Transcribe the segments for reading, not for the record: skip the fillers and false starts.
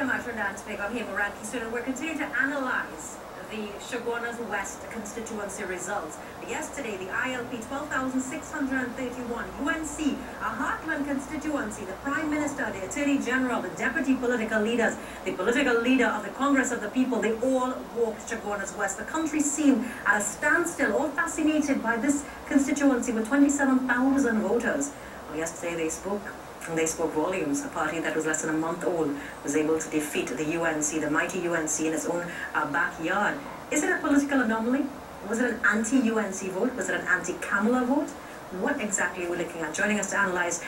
Hema, I'm Hema Ramkissoon, and we're continuing to analyze the Chaguanas West constituency results. Yesterday, the ILP 12,631, UNC, a heartland constituency, the Prime Minister, the Attorney General, the deputy political leaders, the political leader of the Congress of the People, they all walked Chaguanas West. The country seemed at a standstill, all fascinated by this constituency with 27,000 voters. Well, yesterday they spoke. And they spoke volumes. A party that was less than a month old was able to defeat the UNC, the mighty UNC, in its own backyard. Is it a political anomaly? Was it an anti-UNC vote? Was it an anti-Kamala vote? What exactly are we looking at? Joining us to analyze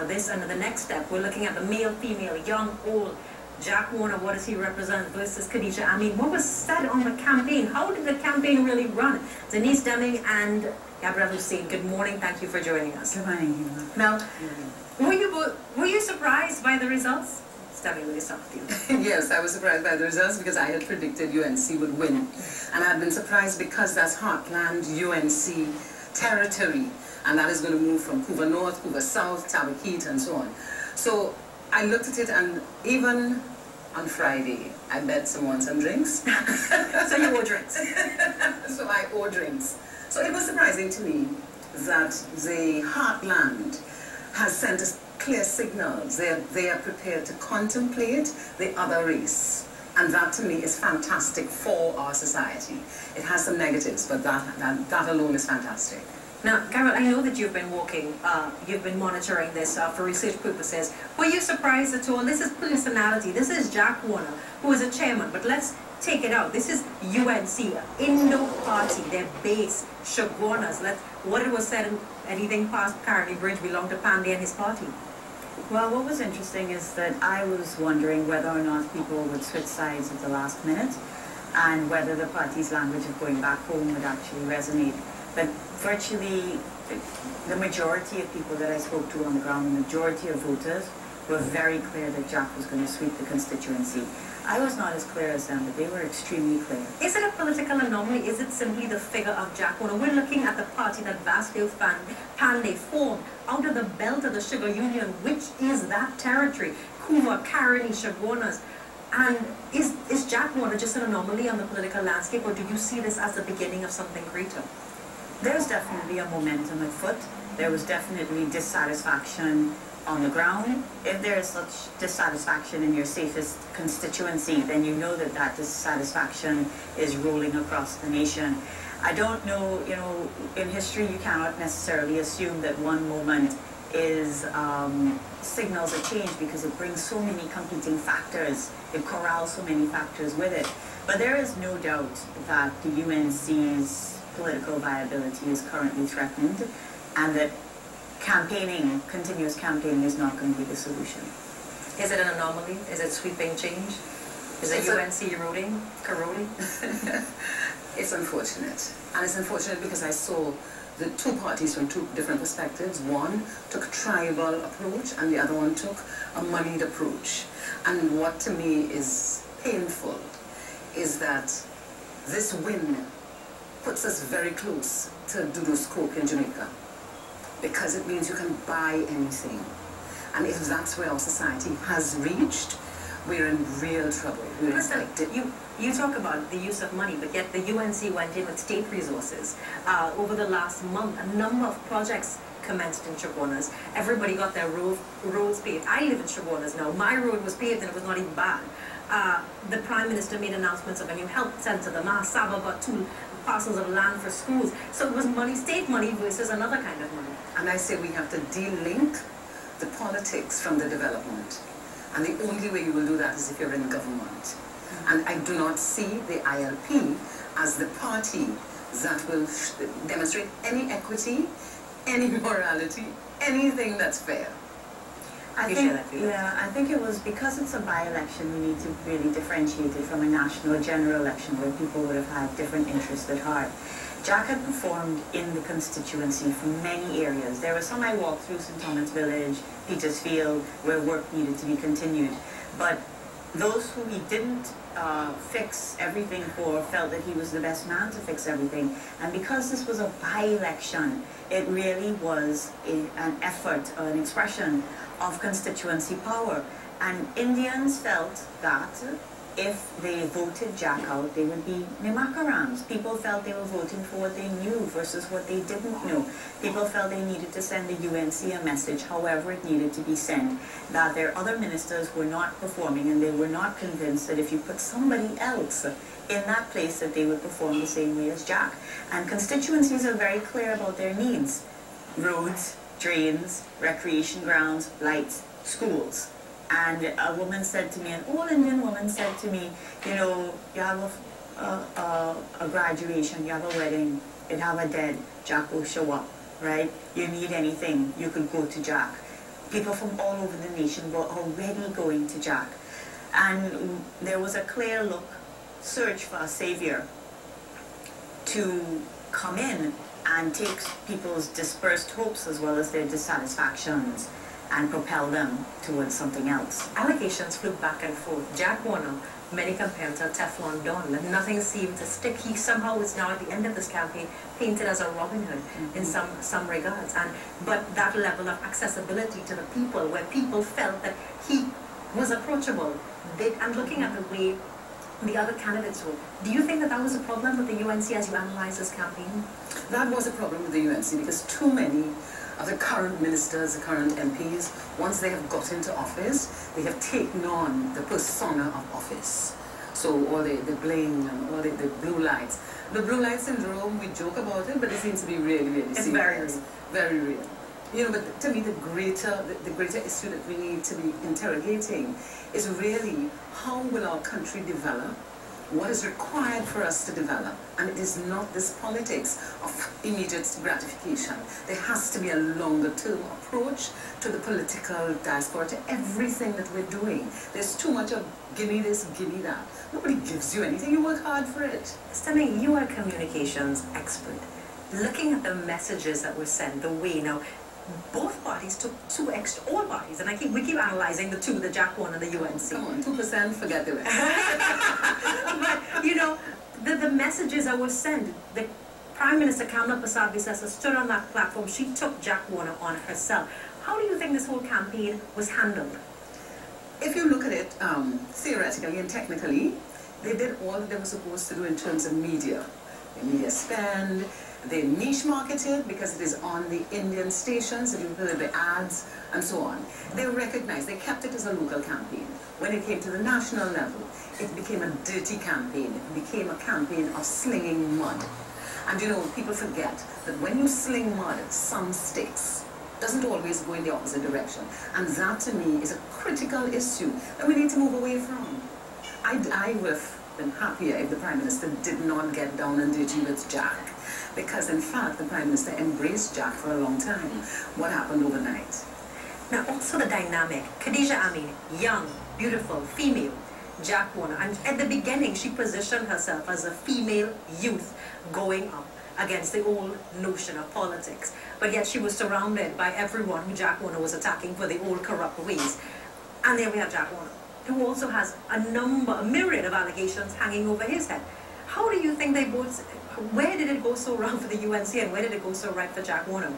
this and the next step, we're looking at the male, female, young, old. Jack Warner, what does he represent versus Khadija? I mean, what was said on the campaign? How did the campaign really run? Denise, Demming, and Gabrielle, Hosein, good morning. Thank you for joining us. Good morning. Now, were you surprised by the results? Demming, will you start with you? Yes, I was surprised by the results because I had predicted UNC would win. And I've been surprised because that's heartland UNC territory. And that is going to move from Couva North, Couva South, Tabakheat, and so on. So I looked at it, and even on Friday, I bet someone some drinks. So you owe drinks. So I owe drinks. So it was surprising to me that the heartland has sent us clear signals. They are prepared to contemplate the other race. And that to me is fantastic for our society. It has some negatives, but that alone is fantastic. Now, Gabrielle, I know that you've been walking, you've been monitoring this for research purposes. Were you surprised at all? This is personality. This is Jack Warner, who is a chairman, but let's take it out. This is UNC, Indo Party, their base, Chaguanas. What it was said, anything past Carney Bridge belonged to Pandey and his party. Well, what was interesting is that I was wondering whether or not people would switch sides at the last minute and whether the party's language of going back home would actually resonate. But virtually the majority of people that I spoke to on the ground, the majority of voters, were very clear that Jack was going to sweep the constituency. I was not as clear as them, but they were extremely clear. Is it a political anomaly? Is it simply the figure of Jack Warner? We're looking at the party that Vasco Pandey formed out of the belt of the Sugar Union, which is that territory. Couva, Caroni, Chaguanas. And is Jack Warner just an anomaly on the political landscape, or do you see this as the beginning of something greater? There's definitely a momentum afoot. There was definitely dissatisfaction on the ground. If there is such dissatisfaction in your safest constituency, then you know that that dissatisfaction is rolling across the nation. I don't know, in history you cannot necessarily assume that one moment is signals a change because it brings so many competing factors. It corrals so many factors with it. But there is no doubt that the UNC's political viability is currently threatened, and that continuous campaigning is not going to be the solution. Is it an anomaly? Is it sweeping change? Is it UNC eroding, corroding? It's unfortunate. And it's unfortunate because I saw the two parties from two different perspectives. One took a tribal approach and the other one took a moneyed approach. And what to me is painful is that this win puts us very close to Dudu's Coke in Jamaica, because it means you can buy anything. And if that's where our society has reached, we're in real trouble. Listen, you talk about the use of money, but yet the UNC went in with state resources. Over the last month, a number of projects commenced in Chaguanas. Everybody got their roads paved. I live in Chaguanas now. My road was paved and it was not even bad. The Prime Minister made announcements of a new health centre. The Mas Saba got 2 parcels of land for schools. So it was money, state money versus another kind of money. And I say we have to de-link the politics from the development. And the only way you will do that is if you're in government. And I do not see the ILP as the party that will demonstrate any equity, any morality, anything that's fair. I think it was because it's a by-election, we need to really differentiate it from a national general election where people would have had different interests at heart. Jack had performed in the constituency from many areas. There were some I walked through, St. Thomas Village, Petersfield, where work needed to be continued. But those who he didn't fix everything for felt that he was the best man to fix everything. And because this was a by-election, it really was an effort, an expression of constituency power. And Indians felt that if they voted Jack out, they would be Nimakarams. People felt they were voting for what they knew versus what they didn't know. People felt they needed to send the UNC a message, however it needed to be sent, that their other ministers were not performing, and they were not convinced that if you put somebody else in that place that they would perform the same way as Jack. And constituencies are very clear about their needs. Roads, drains, recreation grounds, lights, schools. And a woman said to me, an old Indian woman said to me, you know, you have a graduation, you have a wedding, you have a dead, Jack will show up, right? You need anything, you could go to Jack. People from all over the nation were already going to Jack. And there was a clear search for a savior to come in and take people's dispersed hopes as well as their dissatisfactions and propel them towards something else. Allegations flew back and forth. Jack Warner, many compared to Teflon Don, and nothing seemed to stick. He somehow is now at the end of this campaign painted as a Robin Hood in some regards. But that level of accessibility to the people, where people felt that he was approachable, and looking at the way the other candidates were, do you think that that was a problem with the UNC as you analyze this campaign? That was a problem with the UNC because too many of the current ministers, the current MPs, once they have got into office, they have taken on the persona of office. So all the bling and all the blue lights. The blue light syndrome, we joke about it, but it seems to be really, really serious. Very real. Very real. You know, but to me the greater issue that we need to be interrogating is really how will our country develop, what is required for us to develop, and it is not this politics of immediate gratification. There has to be a longer term approach to the political diaspora, to everything that we're doing. There's too much of give me this, give me that. Nobody gives you anything, you work hard for it. Demming, you are a communications expert. Looking at the messages that were sent, the way now, both parties took all parties, and we keep analyzing the two, the Jack Warner and the UNC. Come on, 2%, forget the rest. But, you know, the messages that were sent, the Prime Minister Kamala Persad-Bissessar stood on that platform, she took Jack Warner on herself. How do you think this whole campaign was handled? If you look at it theoretically and technically, they did all that they were supposed to do in terms of media. The media spend, they niche marketed because it is on the Indian stations, and you heard the ads and so on. They recognized, they kept it as a local campaign. When it came to the national level, it became a dirty campaign. It became a campaign of slinging mud. And you know, people forget that when you sling mud, some sticks. Doesn't always go in the opposite direction. And that to me is a critical issue that we need to move away from. I would have been happier if the Prime Minister did not get down and dirty with Jack. Because in fact, the Prime Minister embraced Jack for a long time. What happened overnight? Now also the dynamic. Khadija Amin, young, beautiful, female. Jack Warner. And at the beginning, she positioned herself as a female youth going up against the old notion of politics. But yet she was surrounded by everyone who Jack Warner was attacking for the old corrupt ways. And there we have Jack Warner, who also has a myriad of allegations hanging over his head. How do you think they both, where did it go so wrong for the UNC and where did it go so right for Jack Warner?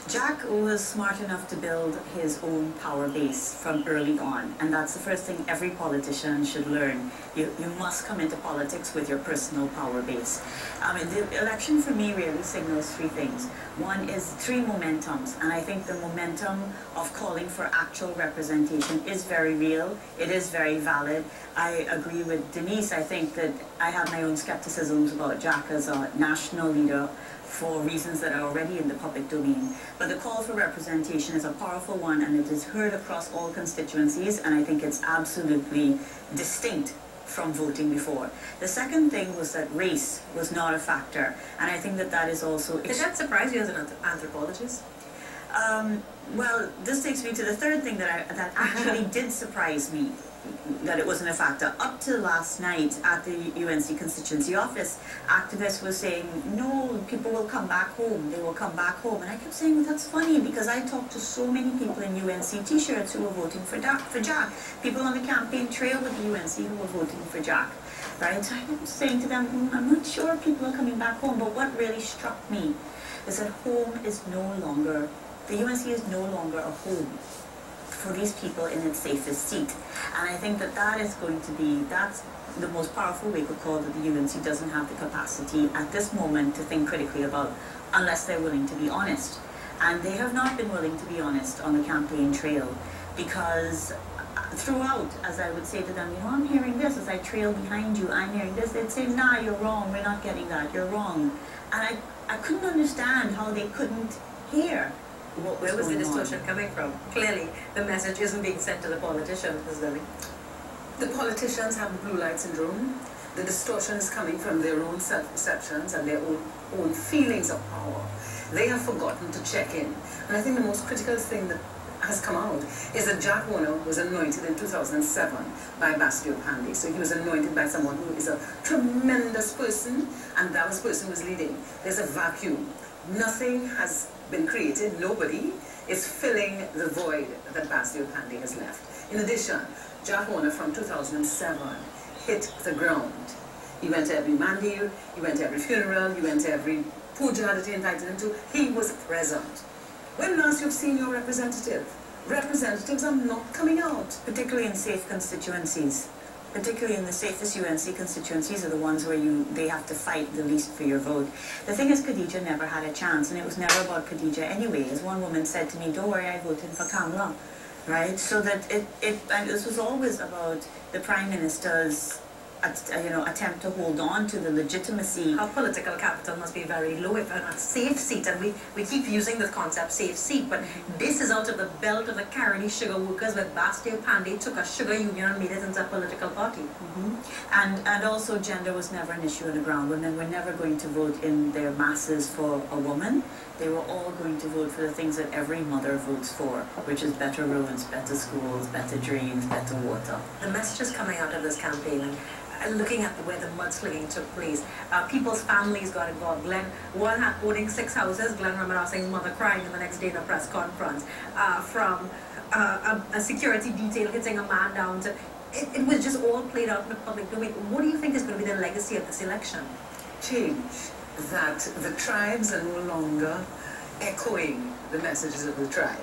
Jack was smart enough to build his own power base from early on, and that's the first thing every politician should learn. You must come into politics with your personal power base. The election for me really signals three things. One is three momentums, and I think the momentum of calling for actual representation is very real. It is very valid. I agree with Denise. I think that I have my own skepticisms about Jack as a national leader for reasons that are already in the public domain. But the call for representation is a powerful one, and it is heard across all constituencies, and I think it's absolutely distinct from voting before. The second thing was that race was not a factor, and I think that that is also... Did that surprise you as an anthropologist? Well, this takes me to the third thing that actually did surprise me, that it wasn't a factor. Up to last night at the UNC constituency office, activists were saying, no, people will come back home, they will come back home. And I kept saying, well, that's funny, because I talked to so many people in UNC t-shirts who were voting for Jack. People on the campaign trail with the UNC who were voting for Jack. Right? So I was saying to them, I'm not sure people are coming back home, but what really struck me is that home is no longer, the UNC is no longer a home for these people in its safest seat. And I think that that is going to be, that's the most powerful wake-up call that the UNC doesn't have the capacity at this moment to think critically about, unless they're willing to be honest. And they have not been willing to be honest on the campaign trail, because throughout, as I would say to them, you know, I'm hearing this, as I trail behind you, I'm hearing this, they'd say, nah, you're wrong, we're not getting that, you're wrong. And I couldn't understand how they couldn't hear what was Where was the going on. distortion coming from? Clearly, the message isn't being sent to the politicians, Ms. Demming. The politicians have the blue light syndrome. The distortion is coming from their own self-perceptions and their own feelings of power. They have forgotten to check in. And I think the most critical thing that has come out is that Jack Warner was anointed in 2007 by Bastio Panday. So he was anointed by someone who is a tremendous person, and that person was leading. There's a vacuum. Nothing has been created. Nobody is filling the void that Bastio Panday has left. In addition, Jack Warner from 2007 hit the ground. He went to every mandil, he went to every funeral, he went to every puja that he invited him to. He was present. When last you've seen your representative? Representatives are not coming out. Particularly in safe constituencies. Particularly in the safest UNC constituencies are the ones where they have to fight the least for your vote. The thing is, Khadija never had a chance, and it was never about Khadija anyway. As one woman said to me, don't worry, I voted for Kamala. Right? So that and this was always about the Prime Minister's attempt to hold on to the legitimacy. Our political capital must be very low if a safe seat, and we keep using this concept, safe seat, but this is out of the belt of the Caroni sugar workers, where Bastio Panday took a sugar union and made it into a political party. And also gender was never an issue on the ground. Women were never going to vote in their masses for a woman. They were all going to vote for the things that every mother votes for, which is better roads, better schools, better drains, better water. The messages coming out of this campaign, and looking at where the mudslinging took place, people's families got involved. Glenn, one owning 6 houses, Glenn Ramanow Singh's mother crying in the next day in a press conference, from a security detail hitting a man down to, it was just all played out in the public domain. What do you think is going to be the legacy of this election? Change. That the tribes are no longer echoing the messages of the tribe.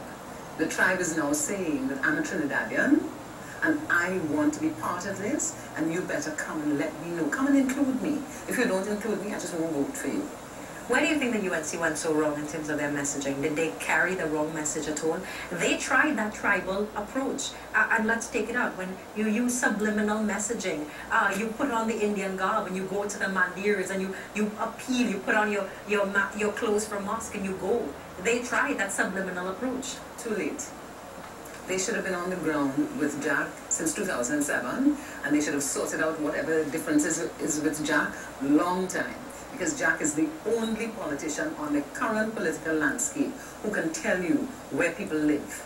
The tribe is now saying that I'm a Trinidadian, and I want to be part of this, and you better come and let me know. Come and include me. If you don't include me, I just won't vote for you. Where do you think the UNC went so wrong in terms of their messaging? Did they carry the wrong message at all? They tried that tribal approach, and let's take it out. When you use subliminal messaging, you put on the Indian garb and you go to the mandirs and you appeal, you put on your clothes from mosque and you go. They tried that subliminal approach. Too late. They should have been on the ground with Jack since 2007, and they should have sorted out whatever the difference is with Jack long time. Because Jack is the only politician on the current political landscape who can tell you where people live.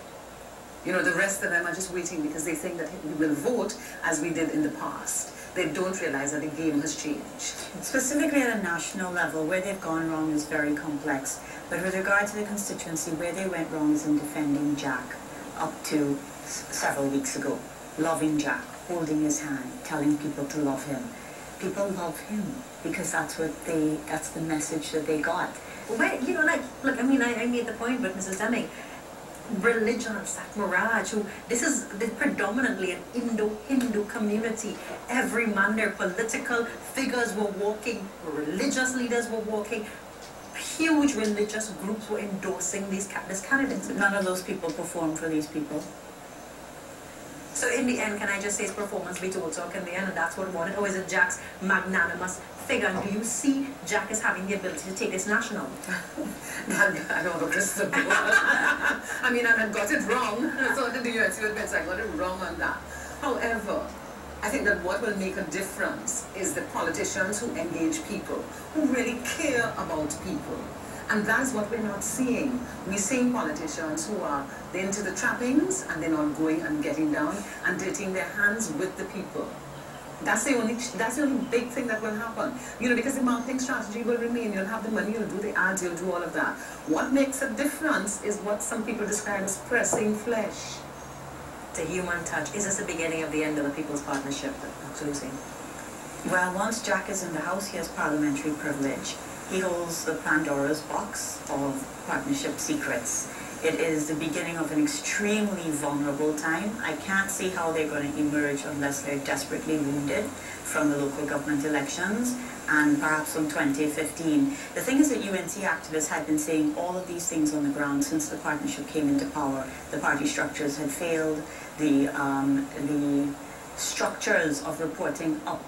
You know, the rest of them are just waiting because they think that we will vote as we did in the past. They don't realize that the game has changed. Specifically at a national level, where they've gone wrong is very complex. But with regard to the constituency, where they went wrong is in defending Jack up to several weeks ago. Loving Jack, holding his hand, telling people to love him. People love him because that's the message that they got. Well, you know, look, I mean, I made the point with Mrs. Demming. Religion of Satmaraj, this is predominantly an Indo-Hindu community. Every man, their political figures were walking, religious leaders were walking, huge religious groups were endorsing this candidate. None of those people performed for these people. So in the end, can I just say his performance beat all talk in the end, and that's what won it? Or is it Jack's magnanimous figure? And do you see Jack as having the ability to take this national? I don't have a crystal ball. I mean, I had got it wrong. So did the UNC admits I got it wrong on that. However, I think that what will make a difference is the politicians who engage people, who really care about people. And that's what we're not seeing. We're seeing politicians who are into the trappings and they're not going and getting down and dirtying their hands with the people. That's the only big thing that will happen. You know, because the marketing strategy will remain. You'll have the money, you'll do the ads, you'll do all of that. What makes a difference is what some people describe as pressing flesh. It's a human touch. Is this the beginning of the end of the People's Partnership, Dr. Hosein? Well, once Jack is in the House, he has parliamentary privilege. He holds the Pandora's box of partnership secrets. It is the beginning of an extremely vulnerable time. I can't see how they're going to emerge unless they're desperately wounded from the local government elections and perhaps from 2015. The thing is that UNC activists had been saying all of these things on the ground since the partnership came into power. The party structures had failed, the structures of reporting up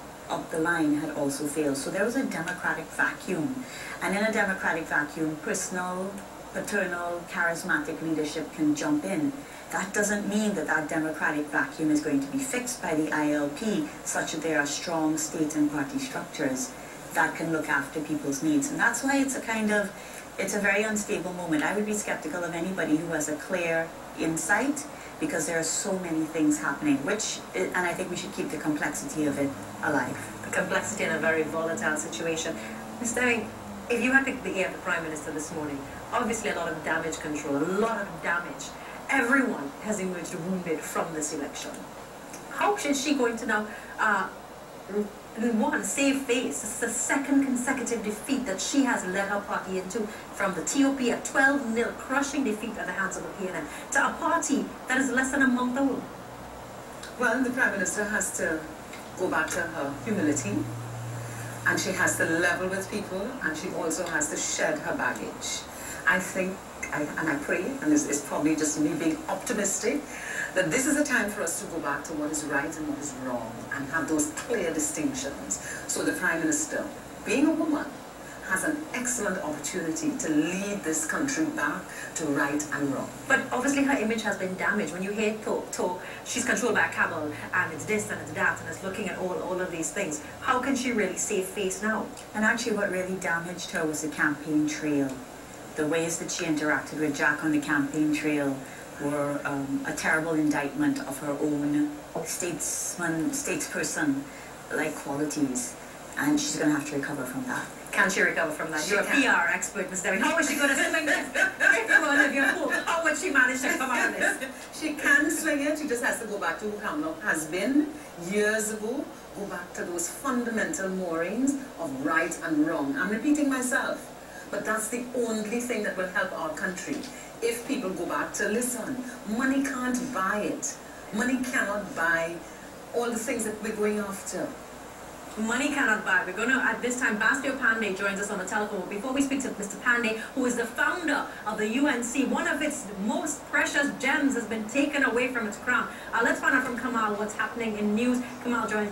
the line had also failed. So there was a democratic vacuum. And in a democratic vacuum, personal, paternal, charismatic leadership can jump in. That doesn't mean that that democratic vacuum is going to be fixed by the ILP, such that there are strong state and party structures that can look after people's needs. And that's why it's a very unstable moment. I would be skeptical of anybody who has a clear insight, because there are so many things happening, and I think we should keep the complexity of it alive. The complexity in a very volatile situation. Ms. Demming, if you had picked the ear of the Prime Minister this morning, obviously a lot of damage control, a lot of damage. Everyone has emerged wounded from this election. How is she going to now, one, save face? This is the second consecutive defeat that she has led her party into, from the TOP, a 12-0 crushing defeat at the hands of the PNM, to a party that is less than a month old. Well, the Prime Minister has to go back to her humility, and she has to level with people, and she also has to shed her baggage. I think, and I pray, and it's probably just me being optimistic, that this is a time for us to go back to what is right and what is wrong, and have those clear distinctions. So the Prime Minister, being a woman, has an excellent opportunity to lead this country back to right and wrong. But obviously her image has been damaged. When you hear talk, she's controlled by a cabal, and it's this and it's that, and it's looking at all of these things. How can she really save face now? And actually what really damaged her was the campaign trail. The ways that she interacted with Jack on the campaign trail were a terrible indictment of her own statesperson-like qualities, and she's going to have to recover from that. Can she recover from that? You're a PR expert, Ms. Demming. How is she going to swing this? If you want to live your hope, how would she manage to come out of this? She can swing it. She just has to go back to who Hema has been years ago. Go back to those fundamental moorings of right and wrong. I'm repeating myself, but that's the only thing that will help our country. If people go back to listen, money can't buy it. Money cannot buy all the things that we're going after. Money cannot buy. We're going to, at this time, Bastio Pandey joins us on the telephone. Before we speak to Mr. Pandey, who is the founder of the UNC, one of its most precious gems has been taken away from its crown. Let's find out from Kamal what's happening in news. Kamal joins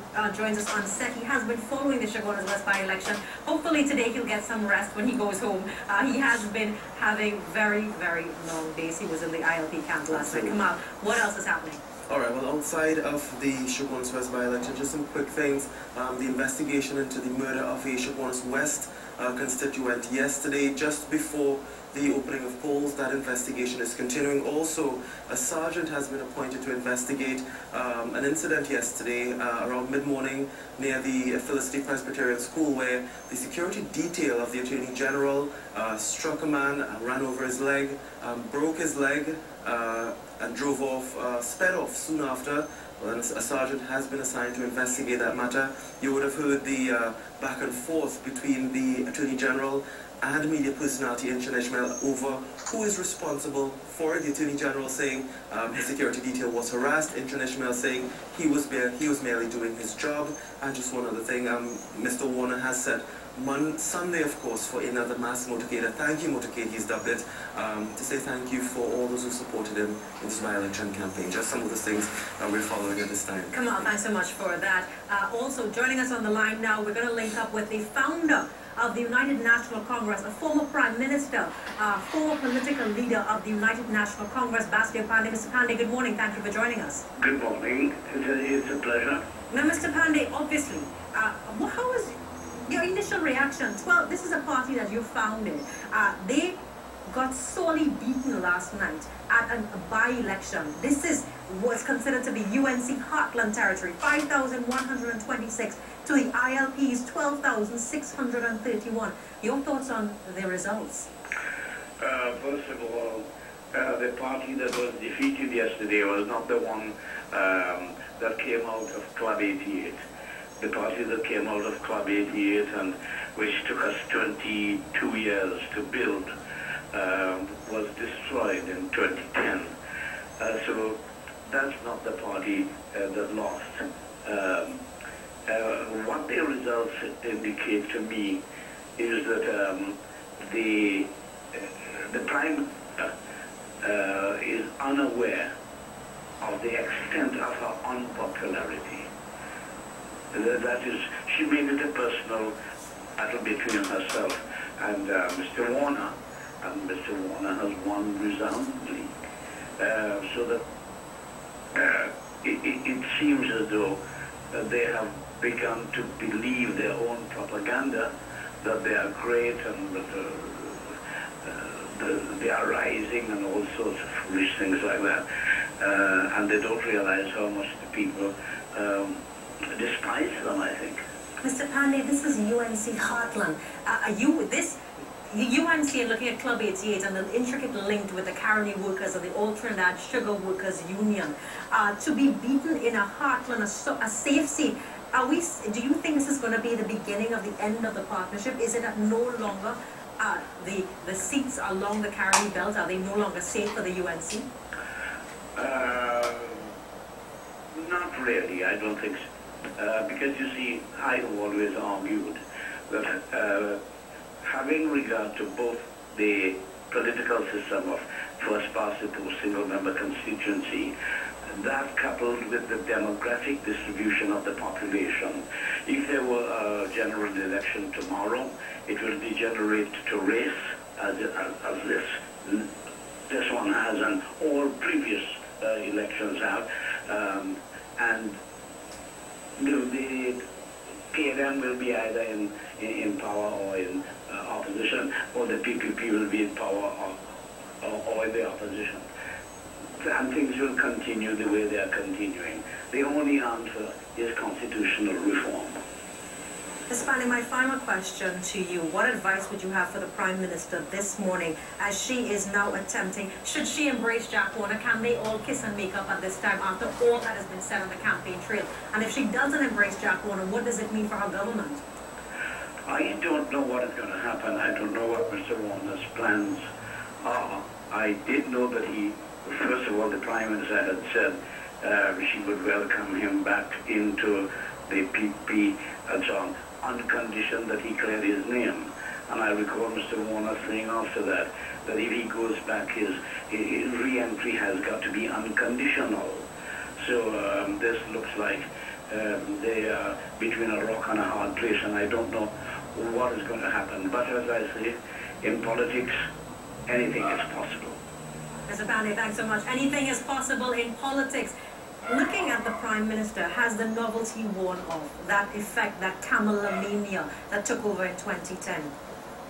us on set. He has been following the Chaguanas West by-election. Hopefully today he'll get some rest when he goes home. He has been having very, very long days. He was in the ILP camp last night. Kamal, what else is happening? Alright, well, outside of the Chaguanas West by-election, just some quick things. The investigation into the murder of a Chaguanas West constituent yesterday, just before the opening of polls. That investigation is continuing. Also, a sergeant has been appointed to investigate an incident yesterday around mid-morning near the Felicity Presbyterian School, where the security detail of the Attorney General struck a man, ran over his leg, broke his leg, and drove off, sped off soon after. Well, a sergeant has been assigned to investigate that matter. You would have heard the back and forth between the Attorney General and media personality in Ishmael over who is responsible for it. The Attorney General saying his security detail was harassed, Ishmael saying he was merely doing his job. And just one other thing, Mr. Warner has said Sunday, of course, for another mass motorcade, a thank you motorcade, he's dubbed it, to say thank you for all those who supported him in this by-election campaign. Just some of the things we're following at this time. Come on, thanks so much for that. Also, joining us on the line now, we're going to link up with the founder of the United National Congress, a former Prime Minister, former political leader of the United National Congress, Bastio Pandey. Mr. Pandey, good morning. Thank you for joining us. Good morning. It's a pleasure. Now, Mr. Pandey, obviously, how was your initial reaction? Well, this is a party that you founded. They got sorely beaten last night at a by-election. This is what's considered to be UNC heartland territory, 5,126 to the ILP's 12,631. Your thoughts on the results? First of all, the party that was defeated yesterday was not the one that came out of Club 88. The party that came out of Club 88 and which took us 22 years to build was destroyed in 2010. So that's not the party that lost. What the results indicate to me is that the Prime Minister is unaware of the extent of her unpopularity. That is, she made it a personal battle between herself and Mr. Warner, and Mr. Warner has won resoundingly. So that it seems as though they have begun to believe their own propaganda, that they are great and that they are rising and all sorts of foolish things like that. And they don't realize how much the people despise them, I think. Mr. Pandey, this is UNC Heartland. The UNC are looking at Club 88 and the intricate link with the Caroni workers and the All Trinidad Sugar Workers Union. To be beaten in a Heartland, a safe seat, do you think this is going to be the beginning of the end of the partnership? Is it that no longer the seats along the Caroni belt, are they no longer safe for the UNC? Not really, I don't think so. Because you see, I have always argued that having regard to both the political system of first past the post single member constituency, that coupled with the demographic distribution of the population, if there were a general election tomorrow, it will degenerate to race as this one has and all previous elections have, and the PLM will be either in power or in opposition, or the PPP will be in power or in the opposition. And things will continue the way they are continuing. The only answer is constitutional reform. Ms. Pandey, my final question to you. What advice would you have for the Prime Minister this morning as she is now attempting, should she embrace Jack Warner, can they all kiss and make up at this time after all that has been said on the campaign trail? And if she doesn't embrace Jack Warner, what does it mean for her government? I don't know what is going to happen. I don't know what Mr. Warner's plans are. I did know that he, first of all, the Prime Minister had said she would welcome him back into the PP and so on condition that he cleared his name. And I recall Mr. Warner saying after that if he goes back, his re-entry has got to be unconditional. So this looks like they are between a rock and a hard place, and I don't know what is going to happen. But as I say, in politics, anything is possible. Mr. Pandey, thanks so much. Anything is possible in politics. Looking at the Prime Minister, has the novelty worn off? That effect, that Kamala mania that took over in 2010?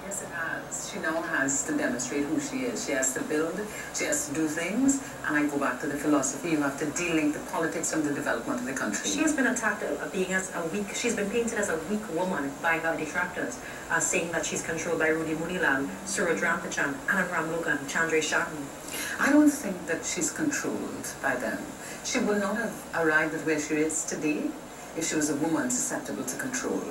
Yes, it has. She now has to demonstrate who she is. She has to build, she has to do things, and I go back to the philosophy, you have to de-link the politics from the development of the country. She has been attacked being as a weak, she's been painted as a weak woman by her detractors, saying that she's controlled by Rudy Munilal, Suraj Rampachan, Anand Ramlogan, Chandra Shatton. I don't think that she's controlled by them. She would not have arrived at where she is today if she was a woman susceptible to control.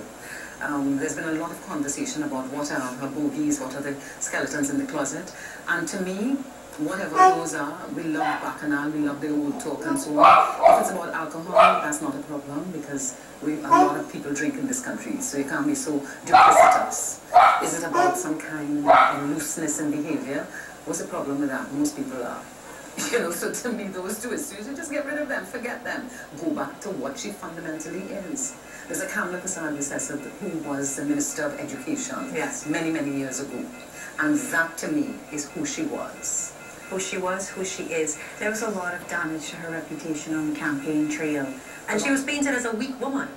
There's been a lot of conversation about what are her bogies, what are the skeletons in the closet. And to me, whatever those are, we love Bacchanal, we love the old talk and so on. If it's about alcohol, that's not a problem because a lot of people drink in this country, so you can't be so duplicitous. Is it about some kind of looseness in behavior? What's the problem with that? Most people are. You know, so to me, those two issues, you just get rid of them, forget them. Go back to what she fundamentally is. There's a Kamala Prasad who was the Minister of Education many, many years ago. And that, to me, is who she was. Who she was, who she is. There was a lot of damage to her reputation on the campaign trail. And she was painted as a weak woman.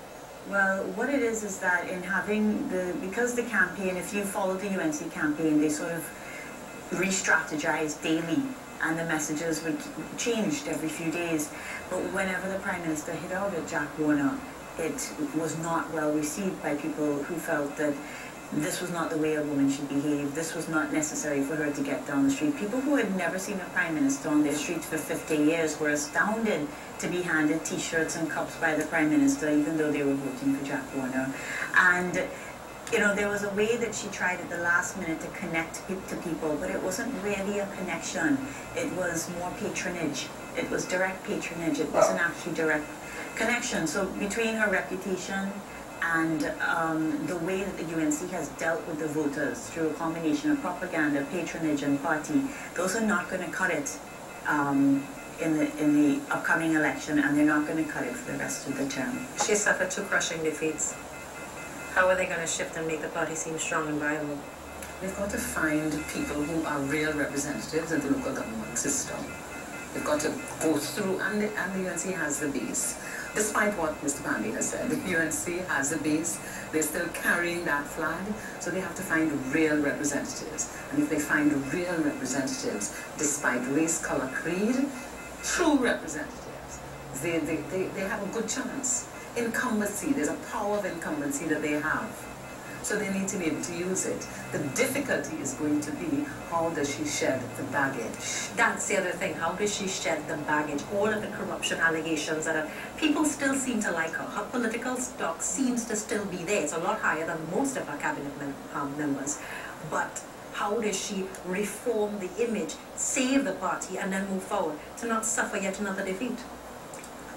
Well, what it is that in having because the campaign, if you follow the UNC campaign, they sort of re-strategize daily. And the messages would changed every few days. But whenever the Prime Minister hit out at Jack Warner, it was not well received by people who felt that this was not the way a woman should behave. This was not necessary for her to get down the street. People who had never seen a Prime Minister on their streets for 50 years were astounded to be handed T-shirts and cups by the Prime Minister, even though they were voting for Jack Warner. And You know, there was a way that she tried at the last minute to connect to people, but it wasn't really a connection. It was more patronage. It was direct patronage. It wasn't actually direct connection. So between her reputation and the way that the UNC has dealt with the voters through a combination of propaganda, patronage, and party, those are not going to cut it in the upcoming election, and they're not going to cut it for the rest of the term. She suffered 2 crushing defeats. How are they going to shift and make the party seem strong and viable? They've got to find people who are real representatives in the local government system. They've got to go through, and the UNC has the base. Despite what Mr. Pandey has said, the UNC has the base. They're still carrying that flag, so they have to find real representatives. And if they find real representatives, despite race, color, creed, true representatives, they have a good chance. Incumbency, there's a power of incumbency that they have. So they need to be able to use it. The difficulty is going to be, how does she shed the baggage? That's the other thing. How does she shed the baggage? All of the corruption allegations that people still seem to like her. Her political stock seems to still be there. It's a lot higher than most of her cabinet members. But how does she reform the image, save the party, and then move forward to not suffer yet another defeat?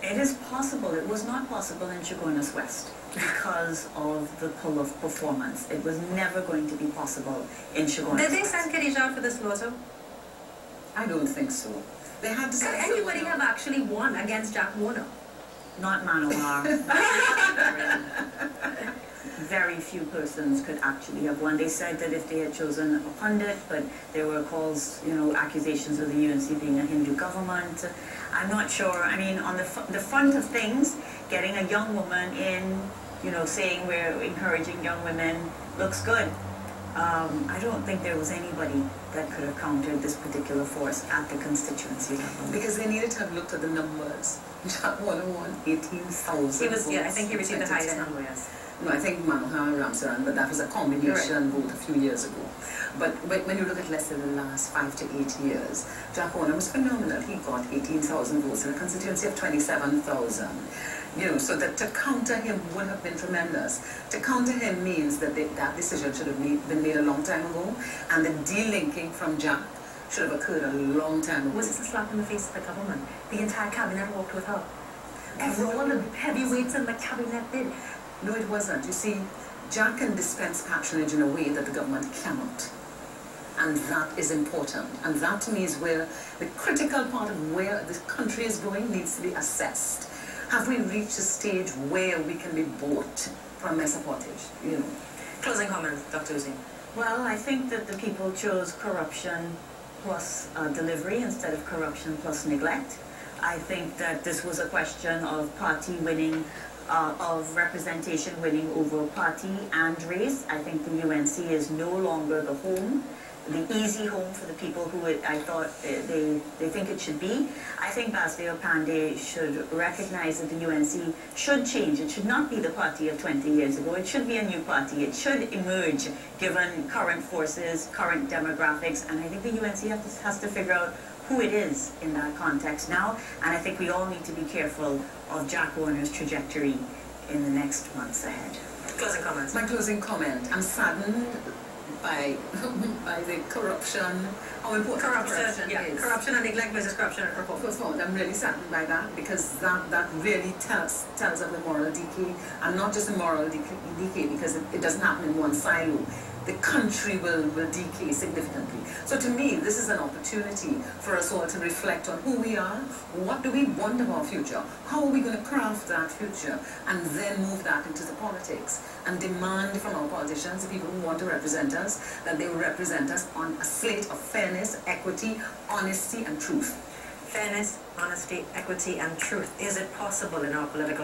It is possible. It was not possible in Chaguanas West because of the pull of performance. It was never going to be possible in Chaguanas Did they West. send Khadija out for this slaughter? I don't think so. They had to Could send anybody someone have actually won against Jack Warner? Not Manohar. Very few persons could actually have won. They said that if they had chosen a pundit, but there were calls, you know, accusations of the UNC being a Hindu government. I'm not sure. I mean, on the front of things, getting a young woman in, you know, saying we're encouraging young women looks good. I don't think there was anybody that could have countered this particular force at the constituency level. because they needed to have looked at the numbers. Jack Warner won 18,000 He was, votes. yeah, I think he received the highest 2010. number, yes. No, I think Manohar and Ramkissoon, but that was a combination vote a few years ago. But when you look at, let's say, the last 5 to 8 years, Jack Warner was phenomenal. He got 18,000 votes in a constituency of 27,000. You know, so that to counter him would have been tremendous. To counter him means that that decision should have been made a long time ago, and the delinking from Jack should have occurred a long time ago. Was this a slap in the face of the government? The entire cabinet walked with her. All the heavyweights in the cabinet did. No, it wasn't. You see, Jack can dispense patronage in a way that the government cannot. And that is important. And that to me is where the critical part of where the country is going needs to be assessed. Have we reached a stage where we can be bought from their supportage? You know. Closing comments, Dr. Hosein. Well, I think that the people chose corruption plus delivery instead of corruption plus neglect. I think that this was a question of party winning, of representation winning over party and race. I think the UNC is no longer the home, the easy home for the people who I thought they think it should be. I think Basdeo Pandey should recognize that the UNC should change. It should not be the party of 20 years ago. It should be a new party. It should emerge given current forces, current demographics, and I think the UNC has to figure out who it is in that context now, and I think we all need to be careful of Jack Warner's trajectory in the next months ahead. Closing comments. My closing comment, I'm saddened by the corruption, how important corruption is. Corruption and neglect versus corruption and performance. I'm really saddened by that, because that really tells of the moral decay, and not just the moral decay because it doesn't happen in one silo. The country will decay significantly. So to me, this is an opportunity for us all to reflect on who we are, what do we want of our future, how are we going to craft that future, and then move that into the politics, and demand from our politicians, the people who want to represent us, that they will represent us on a slate of fairness, equity, honesty, and truth. Fairness, honesty, equity, and truth. Is it possible in our political